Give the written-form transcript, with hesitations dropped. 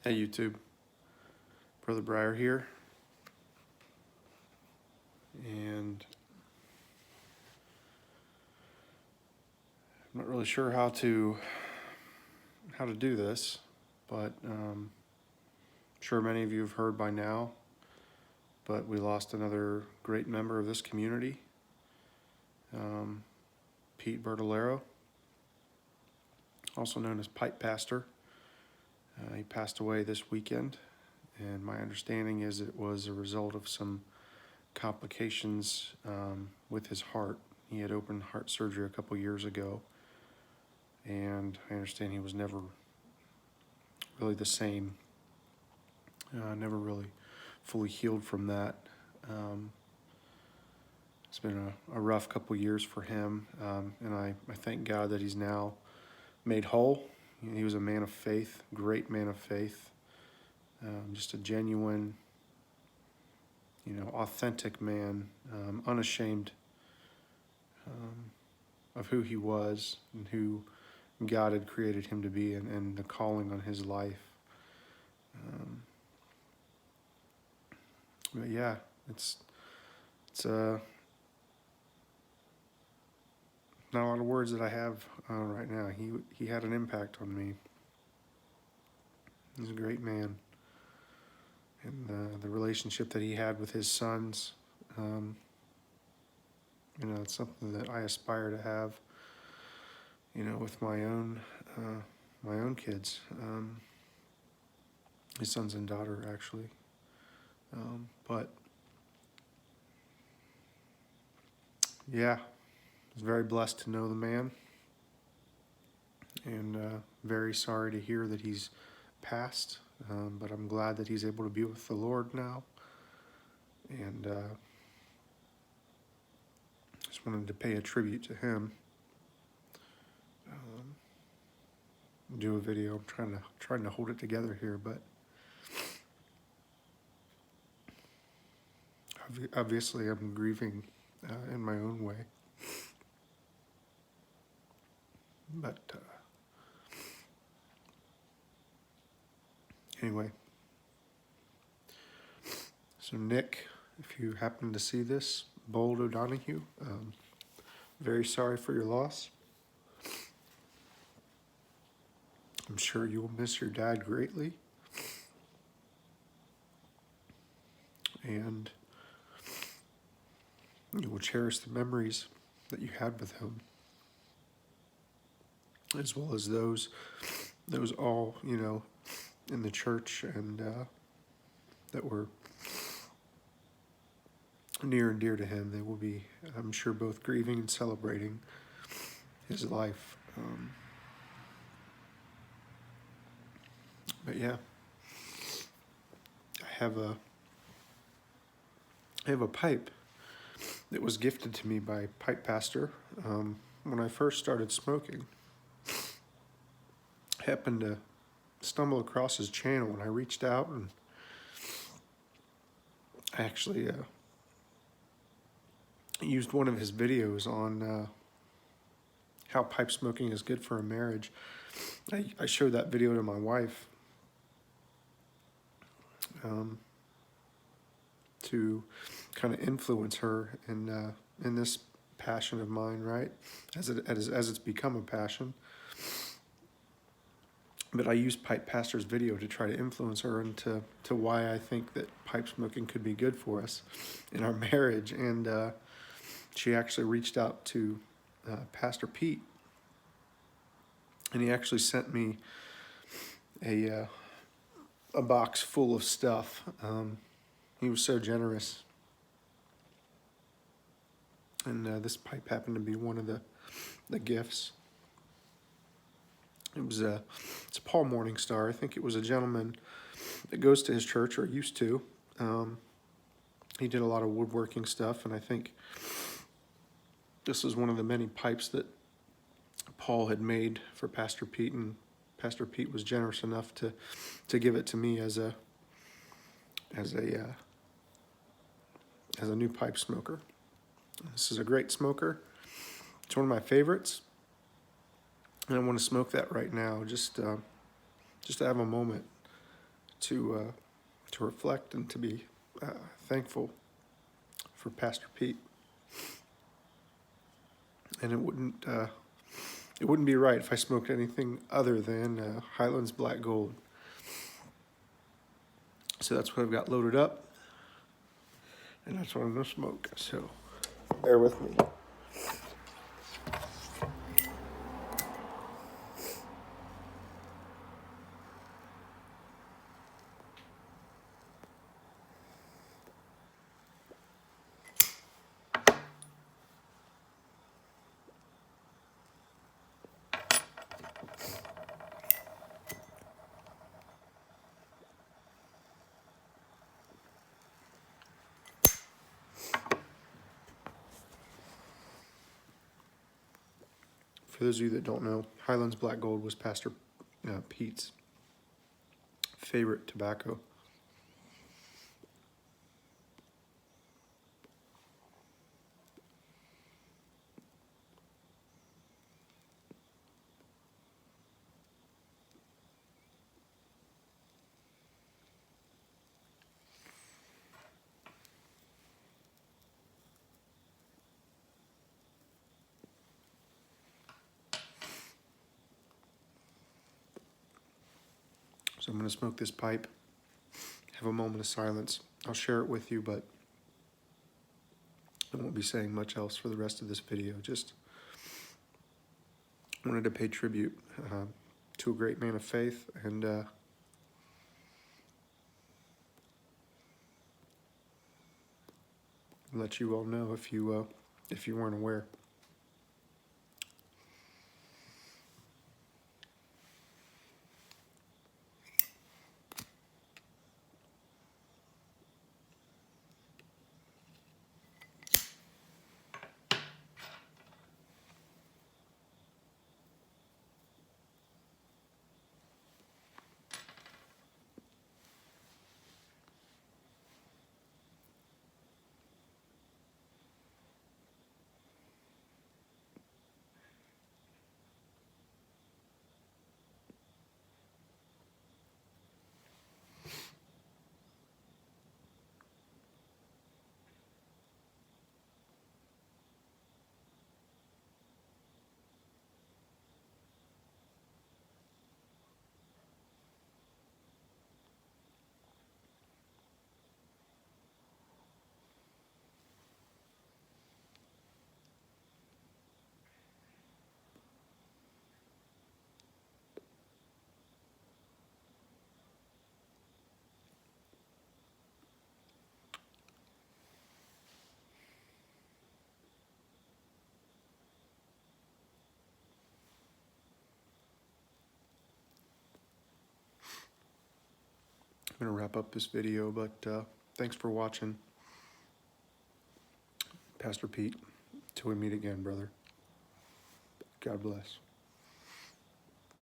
Hey YouTube, Brother Briar here, and I'm not really sure how to do this, but I'm sure many of you have heard by now, but we lost another great member of this community, Pete Bertolero, also known as PipePastor. He passed away this weekend, and my understanding is it was a result of some complications with his heart. He had open heart surgery a couple years ago, and I understand he was never really the same, never really fully healed from that. It's been a rough couple years for him, and I thank God that he's now made whole. He was a man of faith, great man of faith, just a genuine, authentic man, unashamed of who he was and who God had created him to be, and the calling on his life. But yeah, it's not a lot of words that I have right now. He had an impact on me. He's a great man, and the relationship that he had with his sons, it's something that I aspire to have, with my own kids, his sons and daughter actually. But yeah, I was very blessed to know the man, and very sorry to hear that he's passed, but I'm glad that he's able to be with the Lord now, and just wanted to pay a tribute to him. Do a video. I'm trying to hold it together here, but obviously I'm grieving in my own way. But anyway, so Nick, if you happen to see this, Bold O'Donoghue, very sorry for your loss. I'm sure you will miss your dad greatly, and you will cherish the memories that you had with him, as well as those all, in the church and that were near and dear to him. They will be, I'm sure, both grieving and celebrating his life. But yeah, I have a pipe that was gifted to me by PipePastor when I first started smoking. I happened to stumble across his channel when I reached out, and I actually used one of his videos on how pipe smoking is good for a marriage. I showed that video to my wife to kind of influence her in this passion of mine, right? As it's become a passion. But I used PipePastor's video to try to influence her into why I think that pipe smoking could be good for us in our marriage. And she actually reached out to Pastor Pete, and he actually sent me a box full of stuff. He was so generous, and this pipe happened to be one of the gifts. It's Paul Morningstar. I think it was a gentleman that goes to his church, or used to. He did a lot of woodworking stuff, and I think this is one of the many pipes that Paul had made for Pastor Pete, and Pastor Pete was generous enough to give it to me as a new pipe smoker. This is a great smoker. It's one of my favorites, and I want to smoke that right now, just to have a moment to reflect and to be thankful for Pastor Pete. And it wouldn't be right if I smoked anything other than Highlands Black Gold. So that's what I've got loaded up, and that's what I'm gonna smoke. So bear with me. For those of you that don't know, Highlands Black Gold was Pastor Pete's favorite tobacco. So I'm going to smoke this pipe, have a moment of silence. I'll share it with you, but I won't be saying much else for the rest of this video. Just wanted to pay tribute to a great man of faith, and let you all know if you weren't aware. I'm going to wrap up this video, but thanks for watching. Pastor Pete, till we meet again, brother. God bless.